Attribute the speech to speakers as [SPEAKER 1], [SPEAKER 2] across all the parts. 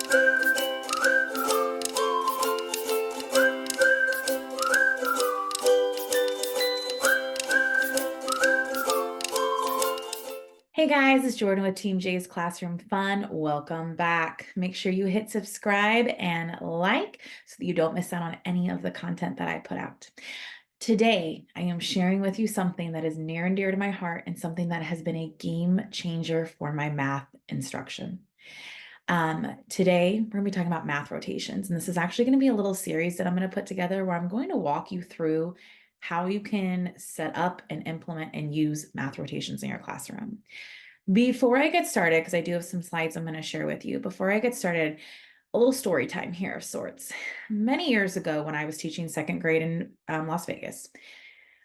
[SPEAKER 1] Hey guys, it's Jordan with Team J's Classroom Fun. Welcome back. Make sure you hit subscribe and like so that you don't miss out on any of the content that I put out. Today, I am sharing with you something that is near and dear to my heart and something that has been a game changer for my math instruction. Today, we're going to be talking about math rotations, and this is actually going to be a little series that I'm going to put together where I'm going to walk you through how you can set up and implement and use math rotations in your classroom. Before I get started, because I do have some slides I'm going to share with you, before I get started, a little story time here of sorts. Many years ago, when I was teaching second grade in Las Vegas,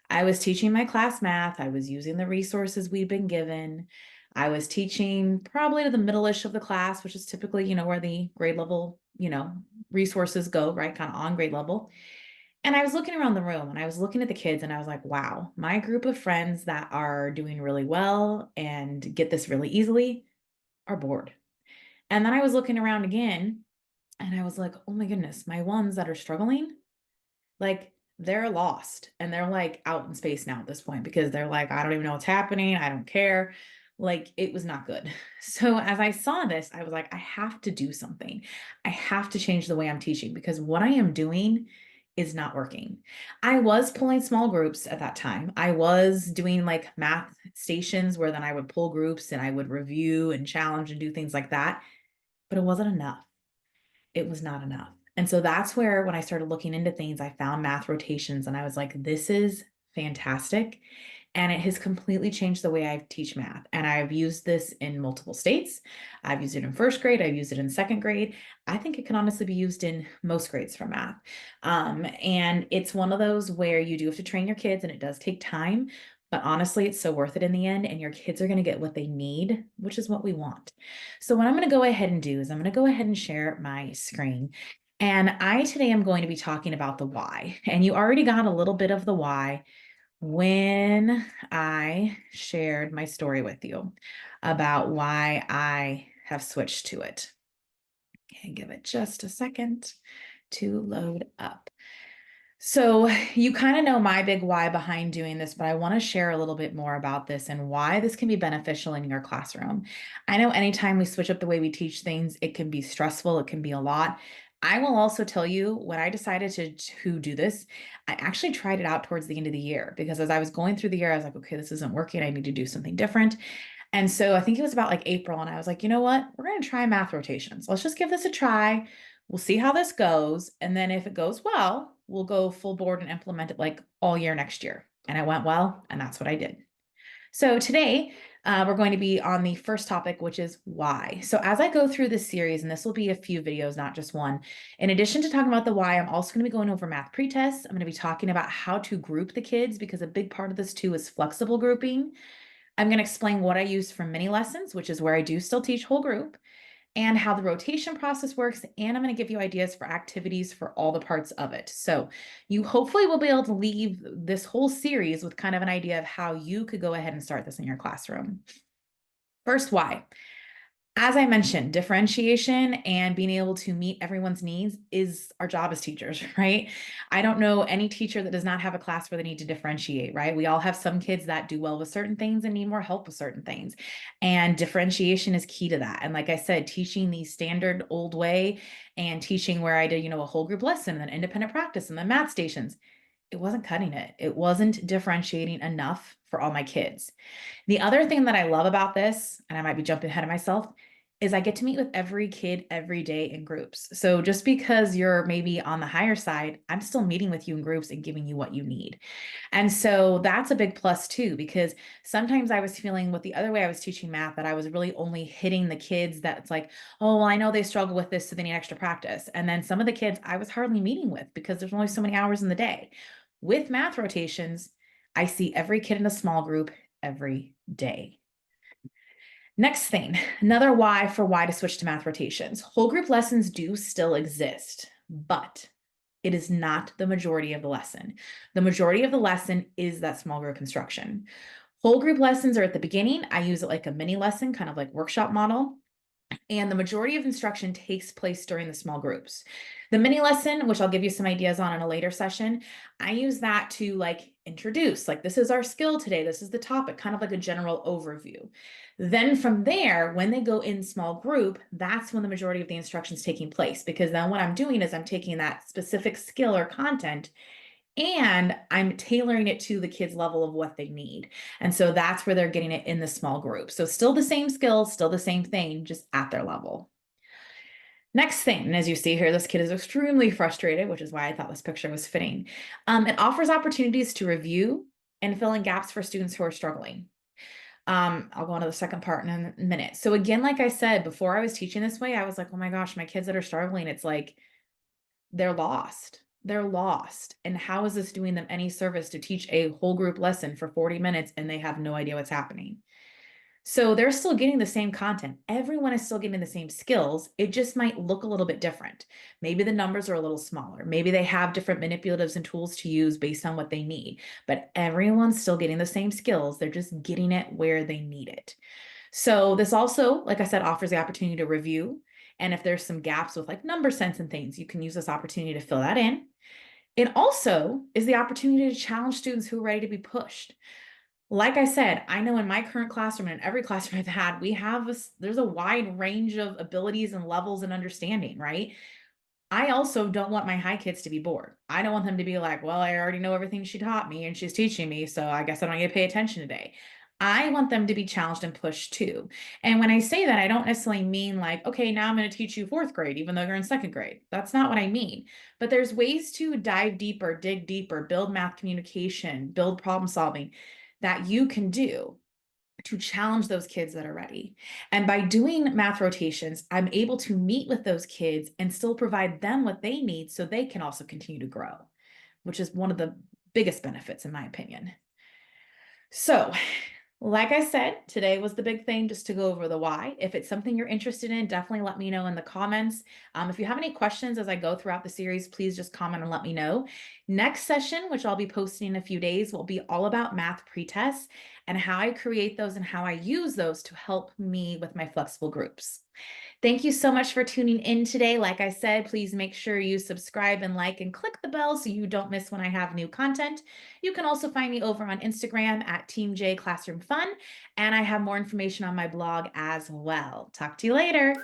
[SPEAKER 1] I was teaching my class math. I was using the resources we'd been given. I was teaching probably to the middle-ish of the class, which is typically, where the grade level, resources go, right? Kind of on grade level. And I was looking around the room and I was looking at the kids and I was like, wow, my group of friends that are doing really well and get this really easily are bored. And then I was looking around again and I was like, oh my goodness, my ones that are struggling, like they're lost and they're like out in space now at this point because they're like, I don't even know what's happening. I don't care. Like it was not good. So as I saw this, I was like, I have to do something. I have to change the way I'm teaching because what I am doing is not working. I was pulling small groups at that time. I was doing like math stations where then I would pull groups and I would review and challenge and do things like that, but it wasn't enough. It was not enough. And so that's where, when I started looking into things, I found math rotations and I was like, this is fantastic. And it has completely changed the way I teach math. And I've used this in multiple states. I've used it in first grade. I've used it in second grade. I think it can honestly be used in most grades for math. And it's one of those where you do have to train your kids and it does take time. But honestly, it's so worth it in the end, and your kids are going to get what they need, which is what we want. So what I'm going to go ahead and do is I'm going to go ahead and share my screen. And I today am going to be talking about the why. And you already got a little bit of the why when I shared my story with you about why I have switched to it. Okay, give it just a second to load up. So you kind of know my big why behind doing this, but I want to share a little bit more about this and why this can be beneficial in your classroom. I know anytime we switch up the way we teach things, it can be stressful, it can be a lot. I will also tell you, when I decided to do this, I actually tried it out towards the end of the year because as I was going through the year, I was like, okay, this isn't working. I need to do something different. And so I think it was about like April, and I was like, you know what? We're going to try math rotations. Let's just give this a try. We'll see how this goes. And then if it goes well, we'll go full board and implement it like all year next year. And it went well, and that's what I did. So today, we're going to be on the first topic, which is why. So as I go through this series, and this will be a few videos, not just one, in addition to talking about the why, I'm also going to be going over math pretests. I'm going to be talking about how to group the kids because a big part of this too is flexible grouping. I'm going to explain what I use for mini lessons, which is where I do still teach whole group, and how the rotation process works. And I'm going to give you ideas for activities for all the parts of it. So you hopefully will be able to leave this whole series with kind of an idea of how you could go ahead and start this in your classroom. First, why? As I mentioned, differentiation and being able to meet everyone's needs is our job as teachers, right? I don't know any teacher that does not have a class where they need to differentiate, right? We all have some kids that do well with certain things and need more help with certain things. And differentiation is key to that. And like I said, teaching the standard old way and teaching where I did, a whole group lesson and then independent practice and then math stations, it wasn't cutting it. It wasn't differentiating enough for all my kids. The other thing that I love about this, and I might be jumping ahead of myself, is I get to meet with every kid every day in groups. So just because you're maybe on the higher side, I'm still meeting with you in groups and giving you what you need. And so that's a big plus too, because sometimes I was feeling with the other way I was teaching math that I was really only hitting the kids that's like, oh, well, I know they struggle with this, so they need extra practice. And then some of the kids I was hardly meeting with because there's only so many hours in the day. With math rotations, I see every kid in a small group every day. Next thing, another why for why to switch to math rotations. Whole group lessons do still exist, but it is not the majority of the lesson. The majority of the lesson is that small group instruction. Whole group lessons are at the beginning. I use it like a mini lesson, kind of like workshop model. And the majority of instruction takes place during the small groups. The mini lesson, which I'll give you some ideas on in a later session, I use that to introduce, this is our skill today, this is the topic, kind of like a general overview. Then from there, when they go in small group, that's when the majority of the instruction is taking place, because then what I'm doing is I'm taking that specific skill or content and I'm tailoring it to the kids' level of what they need. And so that's where they're getting it in the small group. So still the same skills, still the same thing, just at their level. Next thing, and as you see here, this kid is extremely frustrated, which is why I thought this picture was fitting. It offers opportunities to review and fill in gaps for students who are struggling. I'll go on to the second part in a minute. So again, like I said, before I was teaching this way, I was like, oh my gosh, my kids that are struggling, it's like they're lost. They're lost. And how is this doing them any service to teach a whole group lesson for 40 minutes and they have no idea what's happening? So they're still getting the same content. Everyone is still getting the same skills. It just might look a little bit different. Maybe the numbers are a little smaller. Maybe they have different manipulatives and tools to use based on what they need. But everyone's still getting the same skills. They're just getting it where they need it. So this also, like I said, offers the opportunity to review. And if there's some gaps with number sense and things, you can use this opportunity to fill that in. It also is the opportunity to challenge students who are ready to be pushed. Like I said, I know in my current classroom and in every classroom I've had, there's a wide range of abilities and levels and understanding, right? I also don't want my high kids to be bored. I don't want them to be like, well, I already know everything she taught me and she's teaching me, so I guess I don't need to pay attention today. I want them to be challenged and pushed too. And when I say that, I don't necessarily mean okay, now I'm going to teach you fourth grade, even though you're in second grade. That's not what I mean. But there's ways to dive deeper, dig deeper, build math communication, build problem solving that you can do to challenge those kids that are ready. And by doing math rotations, I'm able to meet with those kids and still provide them what they need so they can also continue to grow, which is one of the biggest benefits, in my opinion. So, like I said, today was the big thing just to go over the why. If it's something you're interested in, definitely let me know in the comments. If you have any questions as I go throughout the series, please just comment and let me know. Next session, which I'll be posting in a few days, will be all about math pretests and how I create those and how I use those to help me with my flexible groups. Thank you so much for tuning in today. Like I said, please make sure you subscribe and like and click the bell so you don't miss when I have new content. You can also find me over on Instagram at Team J Classroom Fun, and I have more information on my blog as well. Talk to you later.